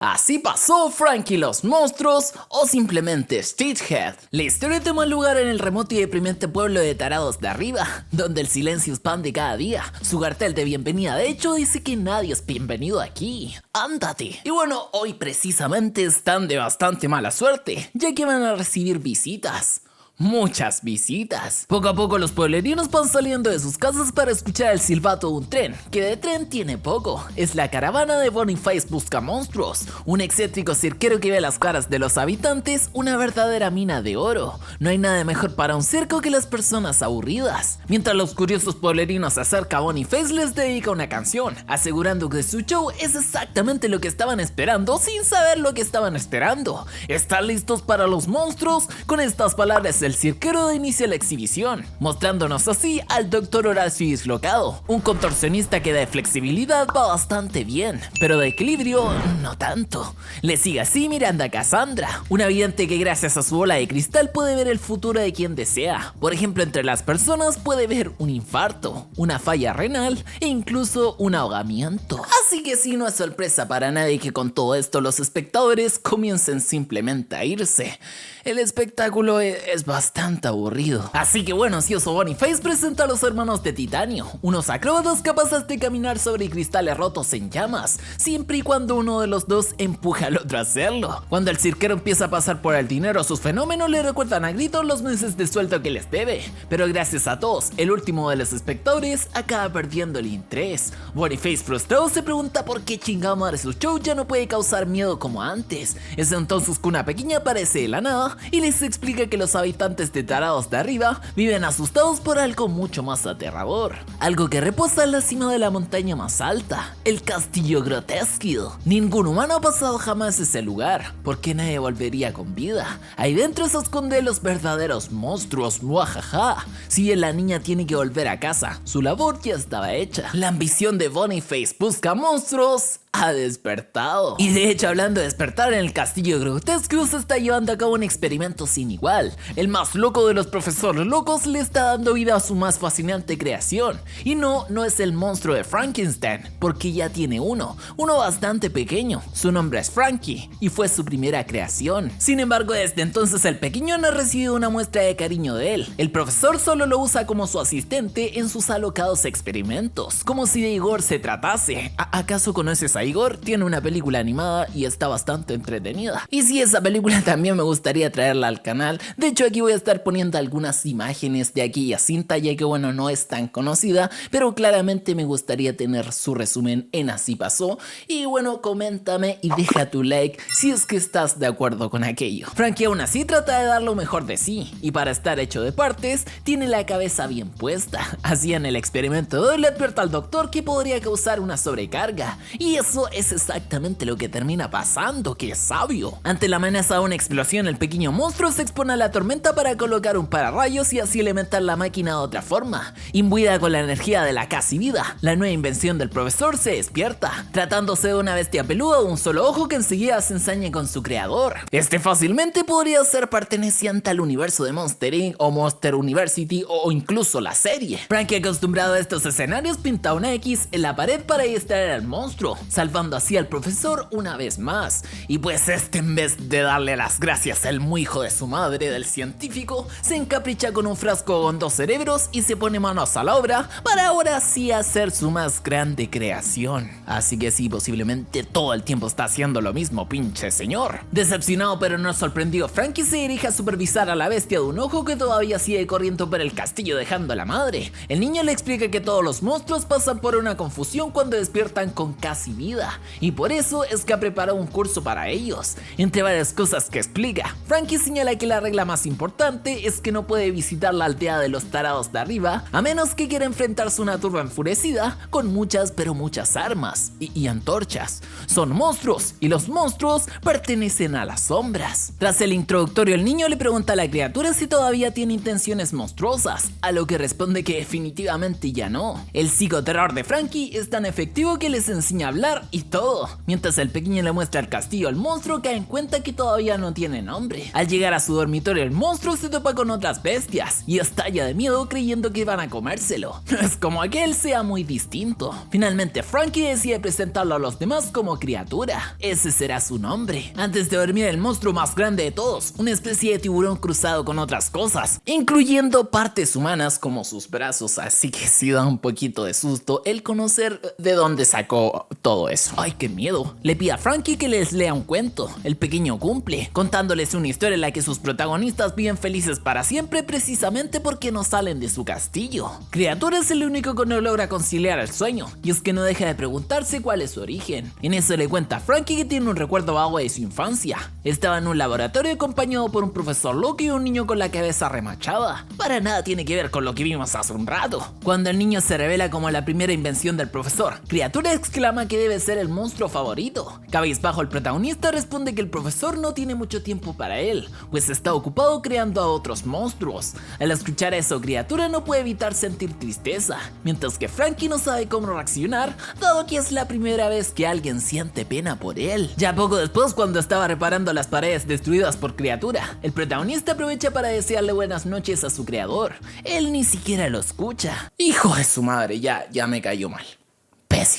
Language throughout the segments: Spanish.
Así pasó Frankie y los monstruos o simplemente Stitchhead. La historia toma lugar en el remoto y deprimente pueblo de tarados de arriba, donde el silencio expande cada día. Su cartel de bienvenida de hecho dice que nadie es bienvenido aquí. ¡Ándate! Y bueno, hoy precisamente están de bastante mala suerte, ya que van a recibir visitas. Muchas visitas. Poco a poco los pueblerinos van saliendo de sus casas para escuchar el silbato de un tren, que de tren tiene poco. Es la caravana de Boniface Busca Monstruos, un excéntrico cirquero que ve las caras de los habitantes una verdadera mina de oro. No hay nada mejor para un circo que las personas aburridas. Mientras los curiosos pueblerinos se acercan a Boniface, les dedica una canción, asegurando que su show es exactamente lo que estaban esperando sin saber lo que estaban esperando. ¿Están listos para los monstruos? Con estas palabras el cirquero inicia la exhibición, mostrándonos así al Dr. Horacio dislocado, un contorsionista que de flexibilidad va bastante bien, pero de equilibrio no tanto. Le sigue así Miranda Cassandra, una vidente que gracias a su bola de cristal puede ver el futuro de quien desea. Por ejemplo, entre las personas puede ver un infarto, una falla renal e incluso un ahogamiento. Así que sí, no es sorpresa para nadie que con todo esto los espectadores comiencen simplemente a irse. El espectáculo es bastante aburrido. Así que bueno, ansioso Boniface presenta a los hermanos de titanio, unos acróbatas capaces de caminar sobre cristales rotos en llamas, siempre y cuando uno de los dos empuja al otro a hacerlo. Cuando el cirquero empieza a pasar por el dinero, sus fenómenos le recuerdan a gritos los meses de sueldo que les debe. Pero gracias a todos, el último de los espectadores acaba perdiendo el interés. Boniface frustrado se pregunta por qué chingada madre su show ya no puede causar miedo como antes. Es entonces que una pequeña aparece de la nada y les explica que los habitantes de tarados de arriba viven asustados por algo mucho más aterrador, algo que reposa en la cima de la montaña más alta, el castillo Grotesco. Ningún humano ha pasado jamás ese lugar, porque nadie volvería con vida. Ahí dentro se esconden los verdaderos monstruos, muajaja. Si bien la niña tiene que volver a casa, su labor ya estaba hecha. La ambición de Boniface Busca Monstruos ha despertado. Y de hecho, hablando de despertar, en el castillo Grotesco se está llevando a cabo un experimento sin igual. El más loco de los profesores locos le está dando vida a su más fascinante creación. Y no es el monstruo de Frankenstein, porque ya tiene uno bastante pequeño. Su nombre es Frankie y fue su primera creación. Sin embargo, desde entonces el pequeño no ha recibido una muestra de cariño de él. El profesor solo lo usa como su asistente en sus alocados experimentos, como si de Igor se tratase. ¿Acaso conoces a Igor? Tiene una película animada y está bastante entretenida. Y sí, esa película también me gustaría traerla al canal. De hecho, aquí voy a estar poniendo algunas imágenes de aquella cinta, ya que bueno, no es tan conocida, pero claramente me gustaría tener su resumen en Así Pasó. Y bueno, coméntame y deja tu like si es que estás de acuerdo con aquello. Frankie aún así trata de dar lo mejor de sí, y para estar hecho de partes, tiene la cabeza bien puesta. Así en el experimento de hoy le advierte al doctor que podría causar una sobrecarga, y eso es exactamente lo que termina pasando. ¡Qué sabio! Ante la amenaza de una explosión, el pequeño monstruo se expone a la tormenta para colocar un pararrayos y así alimentar la máquina de otra forma. Imbuida con la energía de la casi vida, la nueva invención del profesor se despierta, tratándose de una bestia peluda de un solo ojo que enseguida se ensaña con su creador. Este fácilmente podría ser perteneciente al universo de Monster Inc. o Monster University o incluso la serie. Frankie, acostumbrado a estos escenarios, pinta una X en la pared para distraer al monstruo, salvando así al profesor una vez más. Y pues en vez de darle las gracias al muy hijo de su madre del científico, se encapricha con un frasco con 2 cerebros y se pone manos a la obra para ahora sí hacer su más grande creación. Así que sí, posiblemente todo el tiempo está haciendo lo mismo, pinche señor. Decepcionado pero no sorprendido, Frankie se dirige a supervisar a la bestia de un ojo que todavía sigue corriendo por el castillo dejando a la madre. El niño le explica que todos los monstruos pasan por una confusión cuando despiertan con casi vida, y por eso es que ha preparado un curso para ellos. Entre varias cosas que explica, Frankie señala que la regla más importante es que no puede visitar la aldea de los tarados de arriba a menos que quiera enfrentarse a una turba enfurecida con muchas pero muchas armas y antorchas. Son monstruos y los monstruos pertenecen a las sombras. Tras el introductorio, el niño le pregunta a la criatura si todavía tiene intenciones monstruosas, a lo que responde que definitivamente ya no. El psicoterror de Frankie es tan efectivo que les enseña a hablar lugar y todo. Mientras el pequeño le muestra el castillo al monstruo, cae en cuenta que todavía no tiene nombre. Al llegar a su dormitorio, el monstruo se topa con otras bestias y estalla de miedo creyendo que van a comérselo. No es como aquel sea muy distinto. Finalmente Frankie decide presentarlo a los demás como criatura. Ese será su nombre. Antes de dormir, el monstruo más grande de todos, una especie de tiburón cruzado con otras cosas, incluyendo partes humanas como sus brazos, así que sí da un poquito de susto el conocer de dónde sacó todo eso. Ay, qué miedo. Le pide a Frankie que les lea un cuento. El pequeño cumple, contándoles una historia en la que sus protagonistas viven felices para siempre precisamente porque no salen de su castillo. Criatura es el único que no logra conciliar el sueño, y es que no deja de preguntarse cuál es su origen. En eso le cuenta a Frankie que tiene un recuerdo vago de su infancia. Estaba en un laboratorio acompañado por un profesor loco y un niño con la cabeza remachada. Para nada tiene que ver con lo que vimos hace un rato. Cuando el niño se revela como la primera invención del profesor, Criatura exclama que debe ser el monstruo favorito. Cabizbajo, el protagonista responde que el profesor no tiene mucho tiempo para él, pues está ocupado creando a otros monstruos. Al escuchar eso, Criatura no puede evitar sentir tristeza, mientras que Frankie no sabe cómo reaccionar, dado que es la primera vez que alguien siente pena por él. Ya poco después, cuando estaba reparando las paredes destruidas por Criatura, el protagonista aprovecha para desearle buenas noches a su creador. Él ni siquiera lo escucha. Hijo de su madre, ya me cayó mal.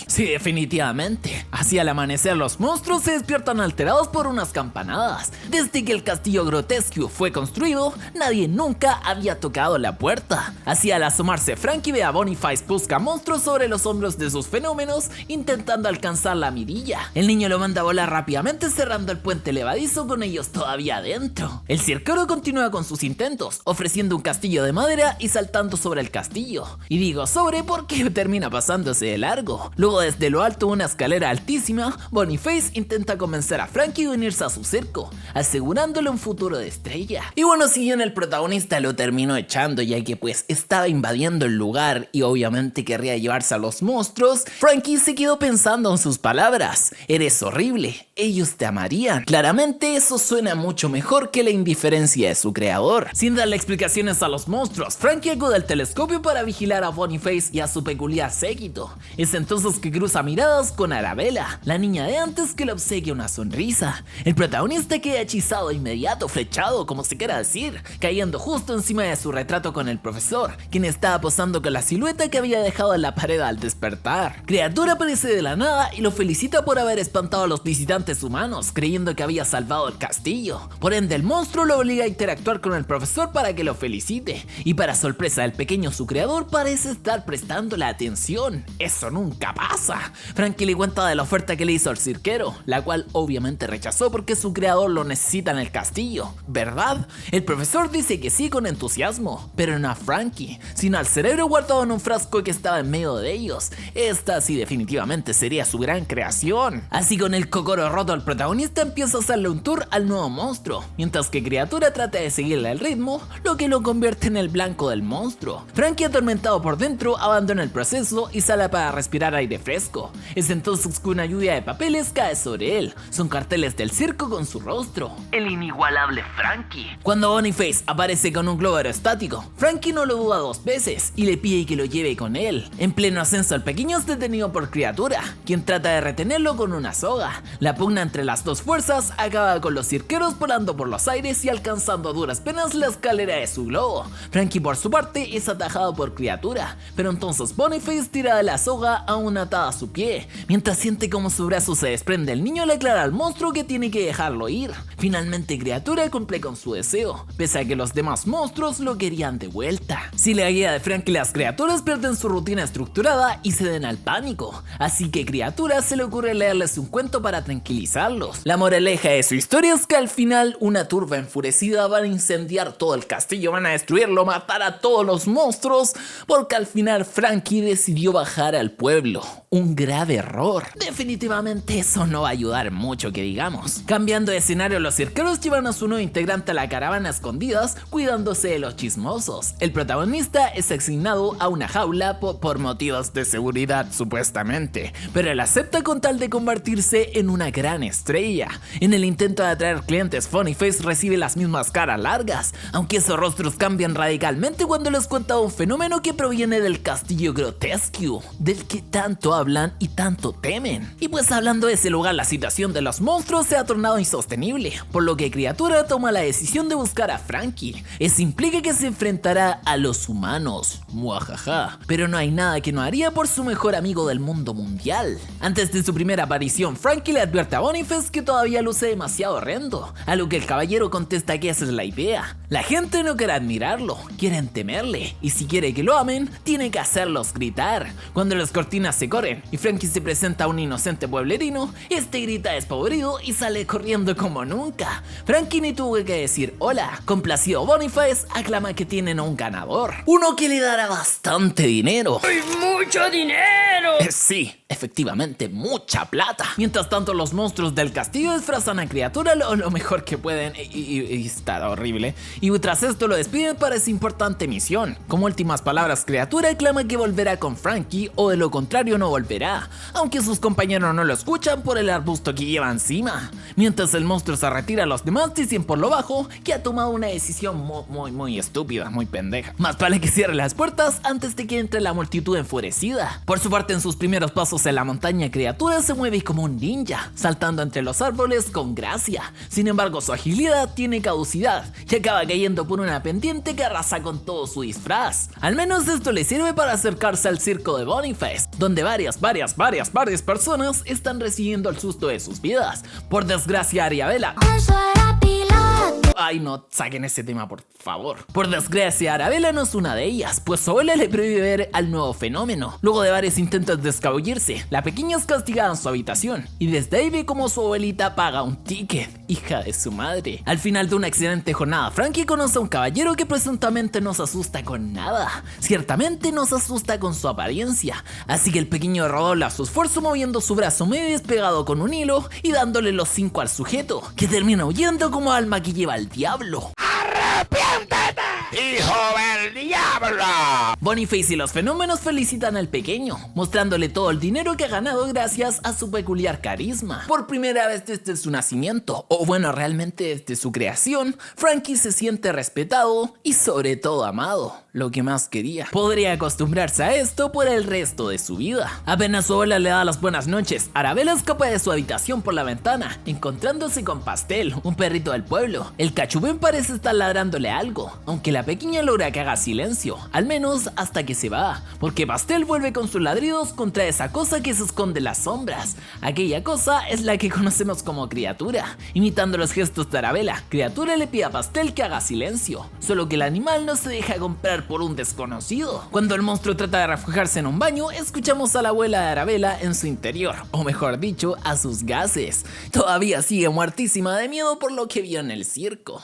Sí, definitivamente. Hacia el amanecer, los monstruos se despiertan alterados por unas campanadas. Desde que el castillo Grotesque fue construido, nadie nunca había tocado la puerta. Así, al asomarse, Frankie ve a Boniface busca monstruos sobre los hombros de sus fenómenos, intentando alcanzar la mirilla. El niño lo manda a volar rápidamente, cerrando el puente levadizo con ellos todavía adentro. El cirquero continúa con sus intentos, ofreciendo un castillo de madera y saltando sobre el castillo. Y digo sobre porque termina pasándose de largo. Luego, desde lo alto de una escalera altísima, Boniface intenta convencer a Frankie de unirse a su circo, asegurándole un futuro de estrella. Y bueno, si bien el protagonista lo terminó echando, ya que pues estaba invadiendo el lugar y obviamente querría llevarse a los monstruos, Frankie se quedó pensando en sus palabras. Eres horrible, ellos te amarían. Claramente eso suena mucho mejor que la indiferencia de su creador. Sin darle explicaciones a los monstruos, Frankie acude al telescopio para vigilar a Boniface y a su peculiar séquito. Es entonces que cruza miradas con Arabella, la niña de antes, que le obsequia una sonrisa. El protagonista queda hechizado de inmediato, flechado, como se quiera decir, cayendo justo encima de su retrato con el profesor, quien estaba posando con la silueta que había dejado en la pared al despertar. Criatura aparece de la nada y lo felicita por haber espantado a los visitantes humanos, creyendo que había salvado el castillo. Por ende, el monstruo lo obliga a interactuar con el profesor para que lo felicite, y para sorpresa del pequeño, su creador parece estar prestando la atención. Eso nunca pasa. Frankie le cuenta de la oferta que le hizo al cirquero, la cual obviamente rechazó porque su creador lo necesita en el castillo, ¿verdad? El profesor dice que sí con entusiasmo, pero no a Frankie, sino al cerebro guardado en un frasco que estaba en medio de ellos. Esta sí definitivamente sería su gran creación. Así, con el cocoro roto, el protagonista empieza a hacerle un tour al nuevo monstruo, mientras que Criatura trata de seguirle el ritmo, lo que lo convierte en el blanco del monstruo. Frankie, atormentado por dentro, abandona el proceso y sale para respirar aire fresco. Es entonces que una lluvia de papeles cae sobre él. Son carteles del circo con su rostro, el inigualable Frankie. Cuando Boniface aparece con un globo aerostático, Frankie no lo duda dos veces y le pide que lo lleve con él. En pleno ascenso, el pequeño es detenido por Criatura, quien trata de retenerlo con una soga. La pugna entre las dos fuerzas acaba con los cirqueros volando por los aires y alcanzando a duras penas la escalera de su globo. Frankie, por su parte, es atajado por Criatura, pero entonces Boniface tira de la soga aún atada a su pie. Mientras siente como su brazo se desprende, el niño le aclara al monstruo que tiene que dejarlo ir. Finalmente, Criatura cumple con su deseo, pese a que los demás monstruos lo querían de vuelta. Si la guía de Frankie, las criaturas pierden su rutina estructurada y ceden al pánico, así que Criatura se le ocurre leerles un cuento para tranquilizarlos. La moraleja de su historia es que al final una turba enfurecida van a incendiar todo el castillo, van a destruirlo, matar a todos los monstruos, porque al final Frankie decidió bajar al pueblo. Un grave error. Definitivamente eso no va a ayudar mucho, que digamos. Cambiando de escenario, los cirqueros llevan a su nuevo integrante a la caravana a escondidas, cuidándose de los chismosos. El protagonista es asignado a una jaula por motivos de seguridad, supuestamente, pero él acepta con tal de convertirse en una gran estrella. En el intento de atraer clientes, Boniface recibe las mismas caras largas, aunque esos rostros cambian radicalmente cuando les cuenta un fenómeno que proviene del castillo Grotesque, del que tanto hablan y tanto temen. Y pues hablando de ese lugar, la situación de los monstruos se ha tornado insostenible, por lo que Criatura toma la decisión de buscar a Frankie. Eso implica que se enfrentará a los humanos, muajaja, pero no hay nada que no haría por su mejor amigo del mundo mundial. Antes de su primera aparición, Frankie le advierte a Boniface que todavía luce demasiado horrendo, a lo que el caballero contesta que esa es la idea. La gente no quiere admirarlo, quieren temerle, y si quiere que lo amen, tiene que hacerlos gritar. Cuando las cortinas se corren y Frankie se presenta a un inocente pueblerino, este grita despavorido y sale corriendo como nunca. Frankie ni tuvo que decir hola. Complacido Boniface aclama que tienen a un ganador, uno que le dará bastante dinero. ¡Mucho dinero! Sí, efectivamente, mucha plata. Mientras tanto, los monstruos del castillo disfrazan a Criatura lo mejor que pueden y está horrible. Y tras esto lo despiden para esa importante misión. Como últimas palabras, Criatura clama que volverá con Frankie o de lo contrario no volverá, aunque sus compañeros no lo escuchan por el arbusto que lleva encima. Mientras el monstruo se retira, los demás dicen por lo bajo que ha tomado una decisión muy estúpida, muy pendeja. Más vale que cierre las puertas antes de que entre la multitud enfurecida. Por su parte, en sus primeros pasos en la montaña, Criatura se mueve como un ninja, saltando entre los árboles con gracia. Sin embargo, su agilidad tiene caducidad y acaba cayendo por una pendiente que arrasa con todo su disfraz. Al menos esto le sirve para acercarse al circo de Boniface, donde varias personas están recibiendo el susto de sus vidas. Por desgracia, Arabella... Ay, no saquen ese tema, por favor. Por desgracia, Arabella no es una de ellas, pues su abuela le prohíbe ver al nuevo fenómeno. Luego de varios intentos de escabullirse, la pequeña es castigada en su habitación, y desde ahí ve como su abuelita paga un ticket, hija de su madre. Al final de una excelente jornada, Frankie conoce a un caballero que presuntamente no se asusta con nada. Ciertamente no se asusta con su apariencia, así que el pequeño redobla su esfuerzo moviendo su brazo medio despegado con un hilo y dándole los 5 al sujeto, que termina huyendo como alma que lleva al diablo. ¡Arrepiéntete, hijo del diablo! Boniface y los fenómenos felicitan al pequeño, mostrándole todo el dinero que ha ganado gracias a su peculiar carisma. Por primera vez desde su nacimiento, o bueno, realmente desde su creación, Frankie se siente respetado y sobre todo amado, lo que más quería. Podría acostumbrarse a esto por el resto de su vida. Apenas su abuela le da las buenas noches, Arabella escapa de su habitación por la ventana, encontrándose con Pastel, un perrito del pueblo. El cachupín parece estar ladrándole algo, aunque la pequeña logra que haga silencio, al menos hasta que se va, porque Pastel vuelve con sus ladridos contra esa cosa que se esconde en las sombras. Aquella cosa es la que conocemos como Criatura. Imitando los gestos de Arabella, Criatura le pide a Pastel que haga silencio, solo que el animal no se deja comprar por un desconocido. Cuando el monstruo trata de refugiarse en un baño, escuchamos a la abuela de Arabella en su interior, o mejor dicho, a sus gases. Todavía sigue muertísima de miedo por lo que vio en el circo.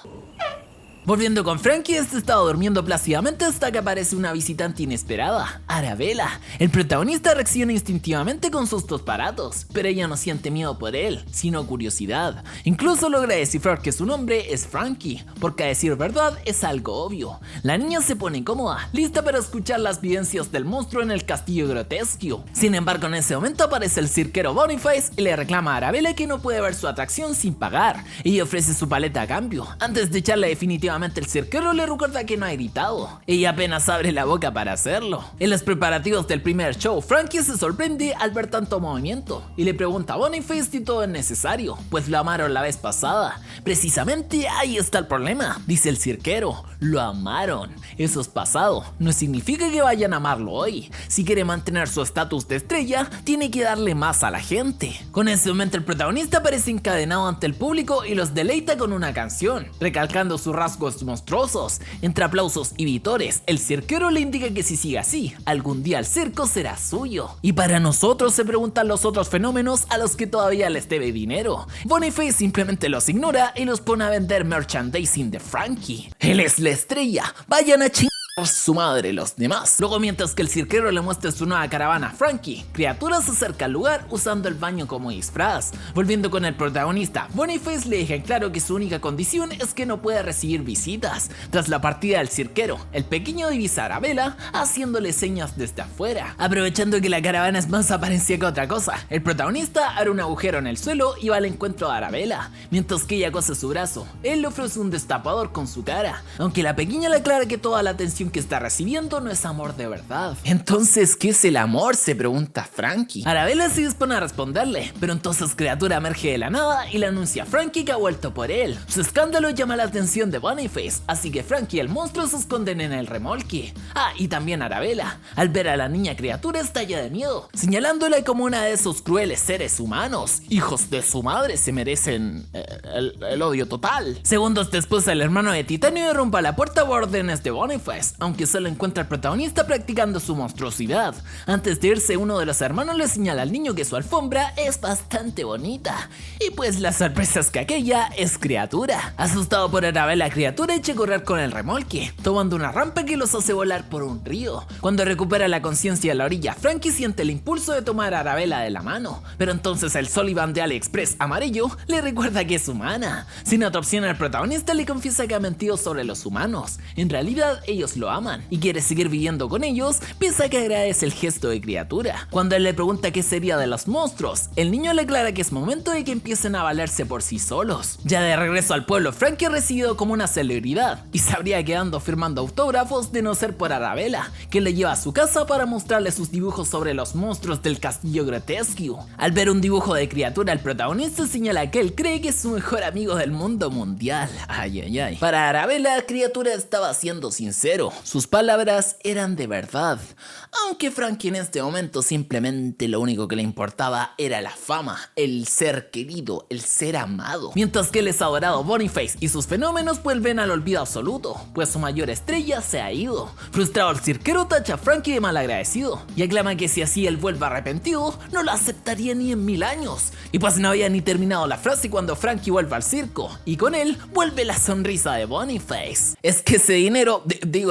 Volviendo con Frankie, este estaba durmiendo plácidamente hasta que aparece una visitante inesperada, Arabella. El protagonista reacciona instintivamente con sus 2 baratos, pero ella no siente miedo por él, sino curiosidad. Incluso logra descifrar que su nombre es Frankie, porque a decir verdad es algo obvio. La niña se pone incómoda, lista para escuchar las vivencias del monstruo en el castillo grotesco. Sin embargo, en ese momento aparece el cirquero Boniface y le reclama a Arabella que no puede ver su atracción sin pagar. Ella ofrece su paleta a cambio, antes de echarle definitivamente. El cirquero le recuerda que no ha gritado. Ella apenas abre la boca para hacerlo. En los preparativos del primer show, Frankie se sorprende al ver tanto movimiento y le pregunta a Boniface si todo es necesario, pues lo amaron la vez pasada. Precisamente ahí está el problema, dice el cirquero. Lo amaron. Eso es pasado. No significa que vayan a amarlo hoy. Si quiere mantener su estatus de estrella, tiene que darle más a la gente. Con ese momento el protagonista aparece encadenado ante el público y los deleita con una canción, recalcando sus rasgos monstruosos. Entre aplausos y vítores, el cirquero le indica que si sigue así, algún día el circo será suyo. Y para nosotros, se preguntan los otros fenómenos a los que todavía les debe dinero. Boniface simplemente los ignora y los pone a vender merchandising de Frankie. Él es la estrella, vayan a chingar su madre los demás. Luego, mientras que el cirquero le muestra su nueva caravana a Frankie, Criatura se acerca al lugar usando el baño como disfraz. Volviendo con el protagonista, Boniface le deja en claro que su única condición es que no puede recibir visitas. Tras la partida del cirquero, el pequeño divisa a Arabella haciéndole señas desde afuera. Aprovechando que la caravana es más apariencia que otra cosa, el protagonista abre un agujero en el suelo y va al encuentro de Arabella. Mientras que ella cose su brazo, él le ofrece un destapador con su cara, aunque la pequeña le aclara que toda la atención atención que está recibiendo no es amor de verdad. Entonces, ¿qué es el amor?, se pregunta Frankie. Arabella se dispone a responderle, pero entonces Criatura emerge de la nada y le anuncia a Frankie que ha vuelto por él. Su escándalo llama la atención de Boniface, así que Frankie y el monstruo se esconden en el remolque. Y también Arabella, al ver a la niña Criatura, estalla de miedo, señalándola como una de esos crueles seres humanos. Hijos de su madre, se merecen el odio total. Segundos después, el hermano de Titanio irrumpa a la puerta por órdenes de Boniface, aunque solo encuentra al protagonista practicando su monstruosidad. Antes de irse, uno de los hermanos le señala al niño que su alfombra es bastante bonita. Y pues la sorpresa es que aquella es Criatura. Asustado por Arabella, Criatura echa a correr con el remolque, tomando una rampa que los hace volar por un río. Cuando recupera la conciencia a la orilla, Frankie siente el impulso de tomar a Arabella de la mano, pero entonces el Sullivan de AliExpress amarillo le recuerda que es humana. Sin otra opción, el protagonista le confiesa que ha mentido sobre los humanos. En realidad ellos lo aman y quiere seguir viviendo con ellos, pese a que agradece el gesto de Criatura. Cuando él le pregunta qué sería de los monstruos, el niño le aclara que es momento de que empiecen a valerse por sí solos. Ya de regreso al pueblo, Frankie ha recibido como una celebridad y se habría quedado firmando autógrafos de no ser por Arabella, que le lleva a su casa para mostrarle sus dibujos sobre los monstruos del castillo Grotesque. Al ver un dibujo de Criatura, el protagonista señala que él cree que es su mejor amigo del mundo mundial. Para Arabella, Criatura estaba siendo sincero, sus palabras eran de verdad. Aunque Frankie en este momento simplemente lo único que le importaba era la fama, el ser querido, el ser amado. Mientras que el adorado Boniface y sus fenómenos vuelven al olvido absoluto, pues su mayor estrella se ha ido. Frustrado, el cirquero tacha a Frankie de malagradecido y aclama que si así él vuelve arrepentido, no lo aceptaría ni en 1000 años. Y pues no había ni terminado la frase cuando Frankie vuelve al circo, y con él vuelve la sonrisa de Boniface. Es que ese dinero,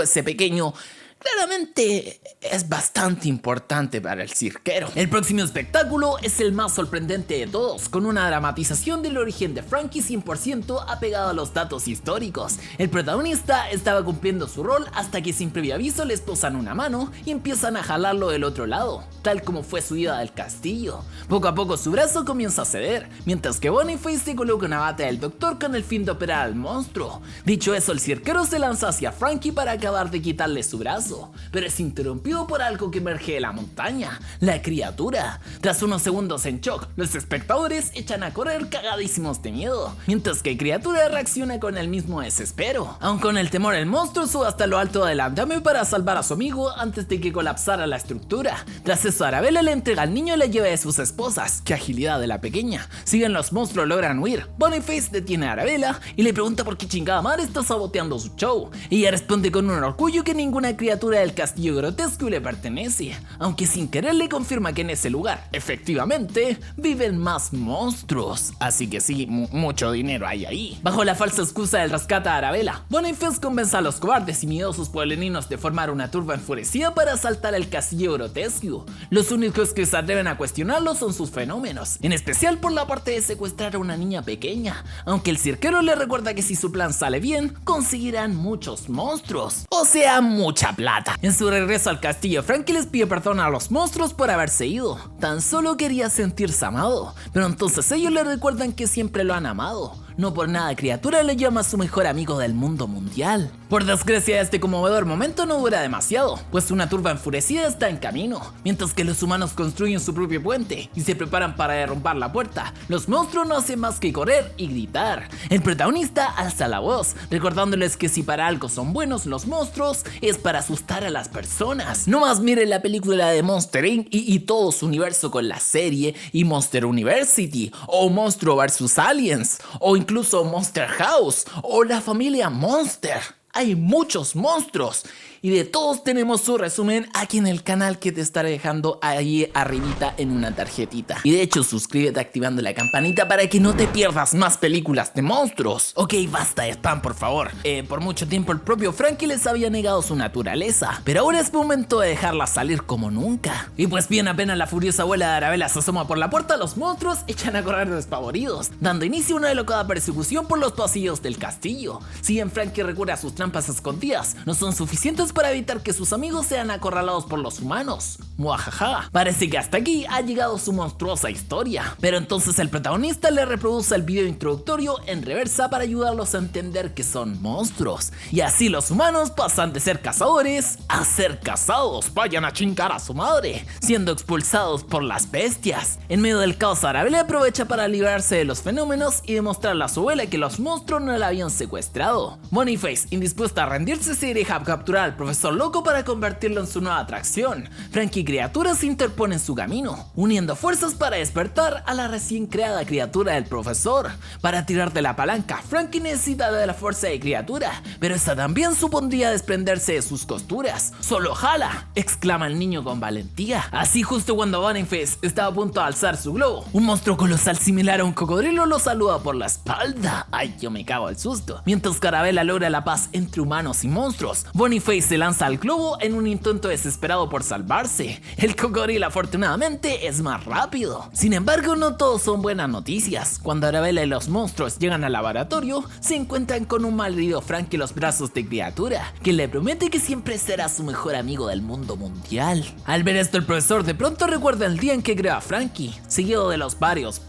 ese pequeño, claramente es bastante importante para el cirquero. El próximo espectáculo es el más sorprendente de todos, con una dramatización del origen de Frankie 100% apegado a los datos históricos. El protagonista estaba cumpliendo su rol hasta que sin previo aviso le esposan una mano y empiezan a jalarlo del otro lado, tal como fue su ida del castillo. Poco a poco su brazo comienza a ceder, mientras que Boniface se coloca una bata del doctor con el fin de operar al monstruo. Dicho eso, el cirquero se lanza hacia Frankie para acabar de quitarle su brazo, pero es interrumpido por algo que emerge de la montaña, la Criatura. Tras unos segundos en shock, los espectadores echan a correr cagadísimos de miedo, mientras que Criatura reacciona con el mismo desespero. Aun con el temor, el monstruo sube hasta lo alto del andamio para salvar a su amigo antes de que colapsara la estructura. Tras eso, Arabella le entrega al niño la llave de sus esposas. ¡Qué agilidad de la pequeña! Si bien los monstruos logran huir, Boniface detiene a Arabella y le pregunta por qué chingada madre está saboteando su show. Ella responde con un orgullo que ninguna criatura del castillo Grotesque le pertenece, aunque sin querer le confirma que en ese lugar, efectivamente, viven más monstruos. Así que sí, mucho dinero hay ahí. Bajo la falsa excusa del rescate a Arabella, Boniface convence a los cobardes y miedosos pueblerinos de formar una turba enfurecida para asaltar el castillo Grotesque. Los únicos que se atreven a cuestionarlo son sus fenómenos, en especial por la parte de secuestrar a una niña pequeña, aunque el cirquero le recuerda que si su plan sale bien, conseguirán muchos monstruos, o sea, mucha plata. En su regreso al castillo, Frankie les pide perdón a los monstruos por haberse ido. Tan solo quería sentirse amado, pero entonces ellos le recuerdan que siempre lo han amado. No por nada, Criatura le llama a su mejor amigo del mundo mundial. Por desgracia, este conmovedor momento no dura demasiado, pues una turba enfurecida está en camino. Mientras que los humanos construyen su propio puente y se preparan para derrumbar la puerta, los monstruos no hacen más que correr y gritar. El protagonista alza la voz, recordándoles que si para algo son buenos los monstruos, es para asustar a las personas. No más miren la película de Monster Inc. y todo su universo con la serie, y Monster University, o Monstruo vs Aliens, o incluso Monster House, o la familia Monster. Hay muchos monstruos y de todos tenemos su resumen aquí en el canal que te estaré dejando ahí arribita en una tarjetita. Y de hecho suscríbete activando la campanita para que no te pierdas más películas de monstruos. Ok, basta de spam, por favor. Por mucho tiempo el propio Frankie les había negado su naturaleza, pero ahora es momento de dejarla salir como nunca. Y pues bien, apenas la furiosa abuela de Arabella se asoma por la puerta, los monstruos echan a correr despavoridos, dando inicio a una alocada persecución por los pasillos del castillo. Si bien Frankie recurre a sus trampas trampas escondidas no son suficientes para evitar que sus amigos sean acorralados por los humanos. Muajaja. Parece que hasta aquí ha llegado su monstruosa historia. Pero entonces el protagonista le reproduce el video introductorio en reversa para ayudarlos a entender que son monstruos. Y así los humanos pasan de ser cazadores a ser cazados. Vayan a chingar a su madre, siendo expulsados por las bestias. En medio del caos, Arabella aprovecha para librarse de los fenómenos y demostrarle a su abuela que los monstruos no la habían secuestrado. Boniface, indispuesta a rendirse, se dirige a capturar al profesor loco para convertirlo en su nueva atracción. Frankie y criatura se interponen en su camino, uniendo fuerzas para despertar a la recién creada criatura del profesor. Para tirar de la palanca, Frankie necesita de la fuerza de criatura, pero esta también supondría desprenderse de sus costuras. ¡Solo jala!, exclama el niño con valentía. Así, justo cuando Boniface estaba a punto de alzar su globo, un monstruo colosal similar a un cocodrilo lo saluda por la espalda. ¡Ay, yo me cago al susto! Mientras Arabella logra la paz entre humanos y monstruos, Boniface se lanza al globo en un intento desesperado por salvarse. El cocodrilo afortunadamente es más rápido. Sin embargo, no todos son buenas noticias. Cuando Arabella y los monstruos llegan al laboratorio, se encuentran con un malherido Frankie en los brazos de criatura, que le promete que siempre será su mejor amigo del mundo mundial. Al ver esto, el profesor de pronto recuerda el día en que creó a Frankie, seguido de los varios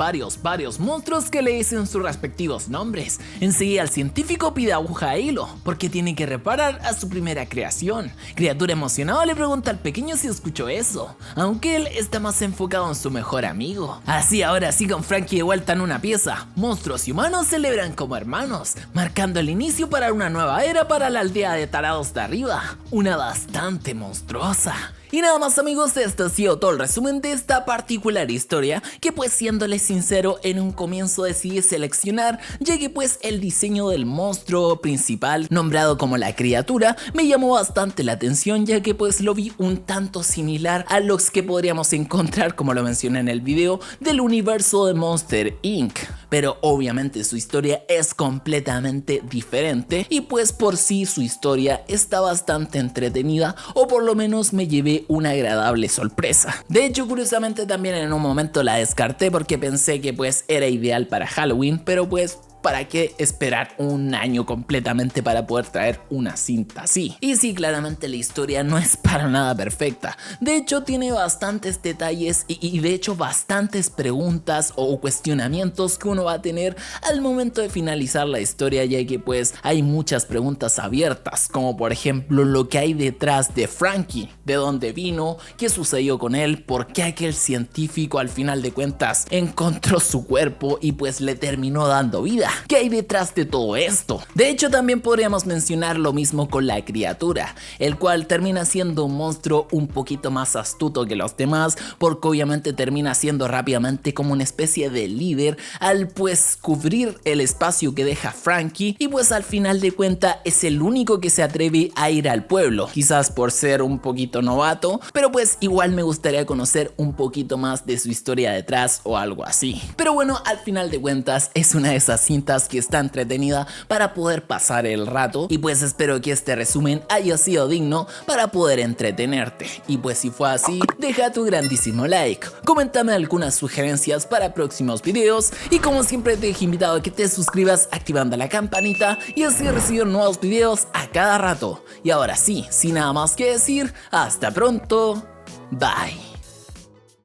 monstruos que le dicen sus respectivos nombres. Enseguida el científico pide aguja e hilo, porque tiene que reparar a su primera creación. Criatura emocionado le pregunta al pequeño si escuchó eso, aunque él está más enfocado en su mejor amigo. Así, ahora sí, con Frankie de vuelta en una pieza, monstruos y humanos celebran como hermanos, marcando el inicio para una nueva era para la aldea de tarados de arriba, una bastante monstruosa. Y nada más, amigos, este ha sido todo el resumen de esta particular historia, que pues siéndole sincero, en un comienzo decidí seleccionar, ya que pues el diseño del monstruo principal, nombrado como la criatura, me llamó bastante la atención, ya que pues lo vi un tanto similar a los que podríamos encontrar, como lo mencioné en el video, del universo de Monster Inc. Pero obviamente su historia es completamente diferente, y pues por sí su historia está bastante entretenida, o por lo menos me llevé una agradable sorpresa. De hecho, curiosamente también en un momento la descarté porque pensé que pues era ideal para Halloween, pero pues ¿para qué esperar un año completamente para poder traer una cinta así? Y sí, claramente la historia no es para nada perfecta. De hecho, tiene bastantes detalles y de hecho bastantes preguntas o cuestionamientos que uno va a tener al momento de finalizar la historia, ya que pues hay muchas preguntas abiertas, como por ejemplo lo que hay detrás de Frankie, de dónde vino, qué sucedió con él, por qué aquel científico al final de cuentas encontró su cuerpo y pues le terminó dando vida. ¿Qué hay detrás de todo esto? De hecho, también podríamos mencionar lo mismo con la criatura, el cual termina siendo un monstruo un poquito más astuto que los demás, porque obviamente termina siendo rápidamente como una especie de líder al pues cubrir el espacio que deja Frankie, y pues al final de cuentas es el único que se atreve a ir al pueblo, quizás por ser un poquito novato, pero pues igual me gustaría conocer un poquito más de su historia detrás o algo así. Pero bueno, al final de cuentas es una de esas cintas que está entretenida para poder pasar el rato, y pues espero que este resumen haya sido digno para poder entretenerte. Y pues si fue así, deja tu grandísimo like, coméntame algunas sugerencias para próximos videos, y como siempre te dejo invitado a que te suscribas activando la campanita y así recibir nuevos videos a cada rato. Y ahora sí, sin nada más que decir, hasta pronto, bye.